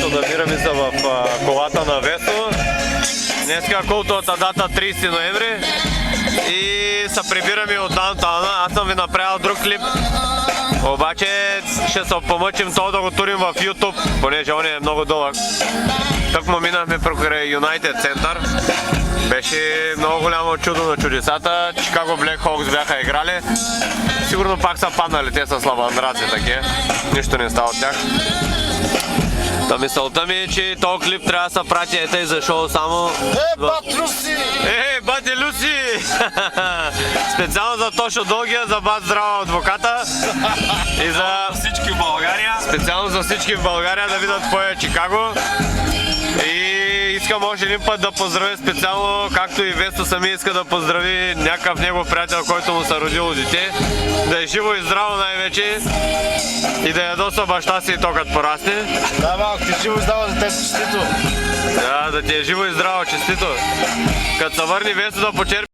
Весо, намираме се в колата на Весо. Днеска култовата дата 30 ноември и се прибираме от даунтауна. Аз съм ви направил друг клип, обаче ще се помъчим то да го турим в YouTube, понеже он е много дълъг. Тък му минахме покрай Юнайтед център. Беше много голямо чудо на чудесата. Чикаго Блек Хоукс бяха играли. Сигурно пак са паднали, те са слабандраци такива. Нищо не става от тях. Та мисълта ми е, че този клип трябва да се прати ета и за шоу само... Бат Люси! Бати Люси! Специално за Тошо Дългия, за Бат Здрава адвоката и за всички в България. Специално за всички в България да видят кой е Чикаго. И искам още един път да поздравя специално, както и Весто сами иска да поздрави някакъв негов приятел, който му са родило дете. Да е живо и здраво най-вече и да ядоса баща си и то като порасне. Да, малко ти живо и здраво за те си честито. Да ти е живо и здраво, честито. Като се върни Весто да почерпи